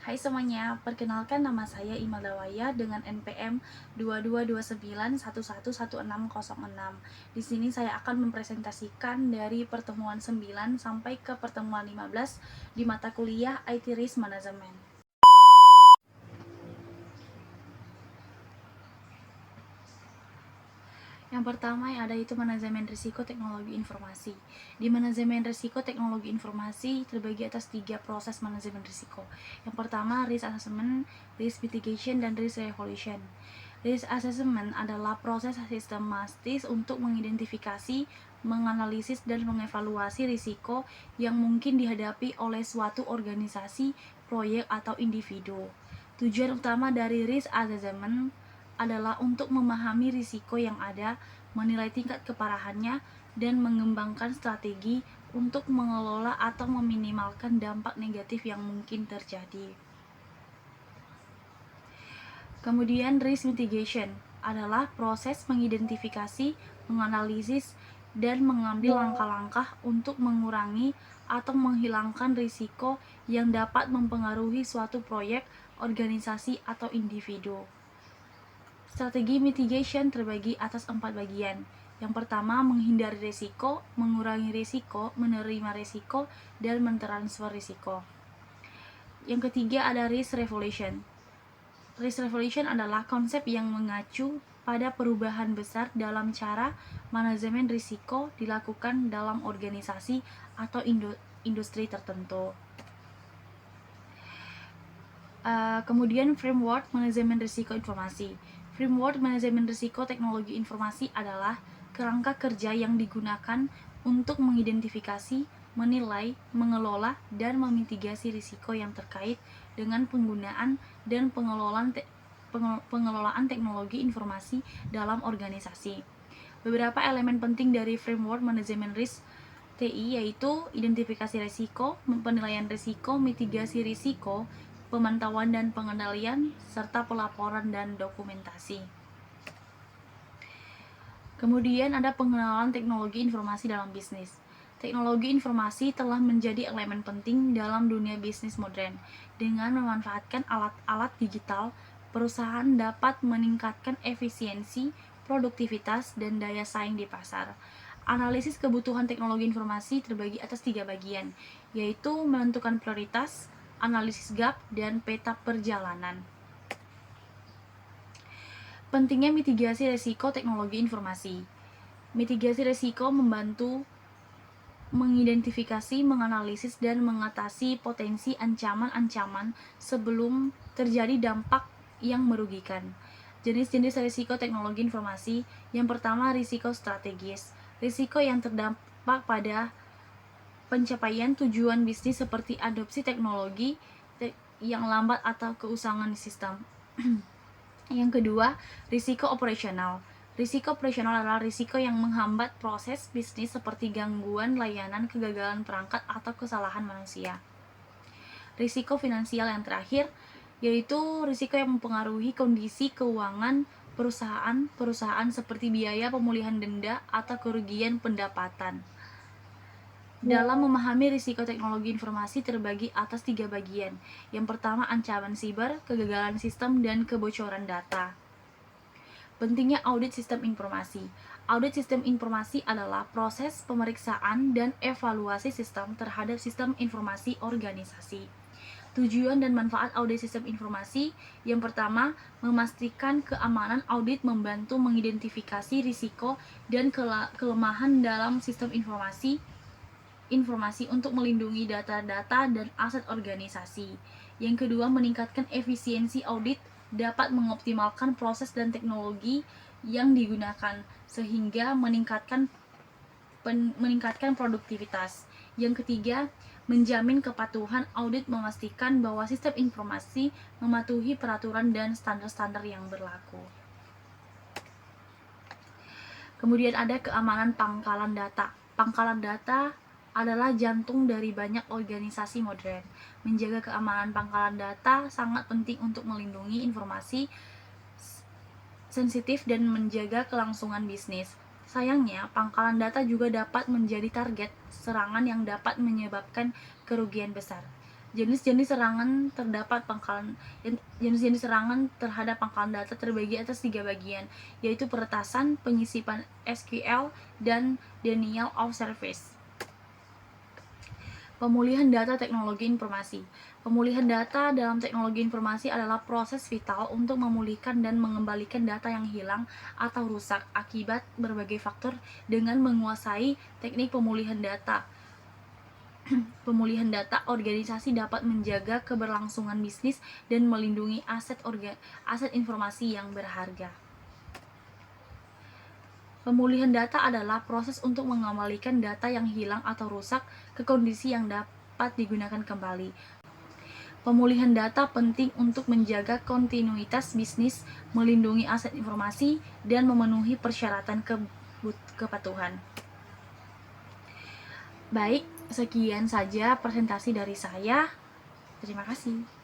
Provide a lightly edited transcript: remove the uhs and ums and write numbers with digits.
Hai semuanya, perkenalkan nama saya Imelda Waya dengan NPM 2229111606. Di sini saya akan mempresentasikan dari pertemuan 9 sampai ke pertemuan 15 di mata kuliah IT Risk Management. Yang pertama yang ada itu manajemen risiko teknologi informasi. Di manajemen risiko teknologi informasi terbagi atas 3 proses manajemen risiko. Yang pertama risk assessment, risk mitigation, dan risk evaluation. Risk assessment adalah proses sistematis untuk mengidentifikasi, menganalisis, dan mengevaluasi risiko yang mungkin dihadapi oleh suatu organisasi, proyek, atau individu. Tujuan utama dari risk assessment adalah untuk memahami risiko yang ada, menilai tingkat keparahannya, dan mengembangkan strategi untuk mengelola atau meminimalkan dampak negatif yang mungkin terjadi. Kemudian risk mitigation adalah proses mengidentifikasi, menganalisis, dan mengambil langkah-langkah untuk mengurangi atau menghilangkan risiko yang dapat mempengaruhi suatu proyek, organisasi, atau individu. Strategi mitigation terbagi atas 4 bagian. Yang pertama, menghindari risiko, mengurangi risiko, menerima risiko, dan mentransfer risiko. Yang ketiga ada risk revolution. Risk revolution adalah konsep yang mengacu pada perubahan besar dalam cara manajemen risiko dilakukan dalam organisasi atau industri tertentu. Kemudian framework manajemen risiko informasi. Framework manajemen risiko teknologi informasi adalah kerangka kerja yang digunakan untuk mengidentifikasi, menilai, mengelola, dan memitigasi risiko yang terkait dengan penggunaan dan pengelolaan teknologi informasi dalam organisasi. Beberapa elemen penting dari framework manajemen risk TI yaitu identifikasi risiko, penilaian risiko, mitigasi risiko, pemantauan dan pengendalian, serta pelaporan dan dokumentasi. Kemudian ada pengenalan teknologi informasi dalam bisnis. Teknologi informasi telah menjadi elemen penting dalam dunia bisnis modern. Dengan memanfaatkan alat-alat digital, perusahaan dapat meningkatkan efisiensi, produktivitas, dan daya saing di pasar. Analisis kebutuhan teknologi informasi terbagi atas 3 bagian, yaitu menentukan prioritas, analisis gap, dan peta perjalanan. Pentingnya mitigasi risiko teknologi informasi. Mitigasi risiko membantu mengidentifikasi, menganalisis, dan mengatasi potensi ancaman-ancaman sebelum terjadi dampak yang merugikan. Jenis-jenis risiko teknologi informasi. Yang pertama, risiko strategis. Risiko yang terdampak pada pencapaian tujuan bisnis seperti adopsi teknologi yang lambat atau keusangan sistem. Yang kedua, risiko operasional. Risiko operasional adalah risiko yang menghambat proses bisnis seperti gangguan layanan, kegagalan perangkat, atau kesalahan manusia. Risiko finansial yang terakhir yaitu risiko yang mempengaruhi kondisi keuangan perusahaan seperti biaya pemulihan denda atau kerugian pendapatan. Dalam memahami risiko teknologi informasi terbagi atas 3 bagian. Yang pertama, ancaman siber, kegagalan sistem, dan kebocoran data. Pentingnya audit sistem informasi. Audit sistem informasi adalah proses pemeriksaan dan evaluasi sistem terhadap sistem informasi organisasi. Tujuan dan manfaat audit sistem informasi. Yang pertama, memastikan keamanan audit membantu mengidentifikasi risiko dan kelemahan dalam sistem informasi untuk melindungi data-data dan aset organisasi. Yang kedua, meningkatkan efisiensi audit dapat mengoptimalkan proses dan teknologi yang digunakan sehingga meningkatkan produktivitas. Yang ketiga, menjamin kepatuhan audit memastikan bahwa sistem informasi mematuhi peraturan dan standar-standar yang berlaku. Kemudian ada keamanan pangkalan data. Pangkalan data adalah jantung dari banyak organisasi modern. Menjaga keamanan pangkalan data sangat penting untuk melindungi informasi sensitif dan menjaga kelangsungan bisnis. Sayangnya, pangkalan data juga dapat menjadi target serangan yang dapat menyebabkan kerugian besar. Jenis-jenis serangan terdapat pangkalan jenis-jenis serangan terhadap pangkalan data terbagi atas 3 bagian, yaitu peretasan, penyisipan SQL, dan denial of service. Pemulihan data teknologi informasi. Pemulihan data dalam teknologi informasi adalah proses vital untuk memulihkan dan mengembalikan data yang hilang atau rusak akibat berbagai faktor dengan menguasai teknik pemulihan data. Pemulihan data, organisasi dapat menjaga keberlangsungan bisnis dan melindungi aset informasi yang berharga. Pemulihan data adalah proses untuk mengembalikan data yang hilang atau rusak ke kondisi yang dapat digunakan kembali. Pemulihan data penting untuk menjaga kontinuitas bisnis, melindungi aset informasi, dan memenuhi persyaratan kepatuhan. Baik, sekian saja presentasi dari saya. Terima kasih.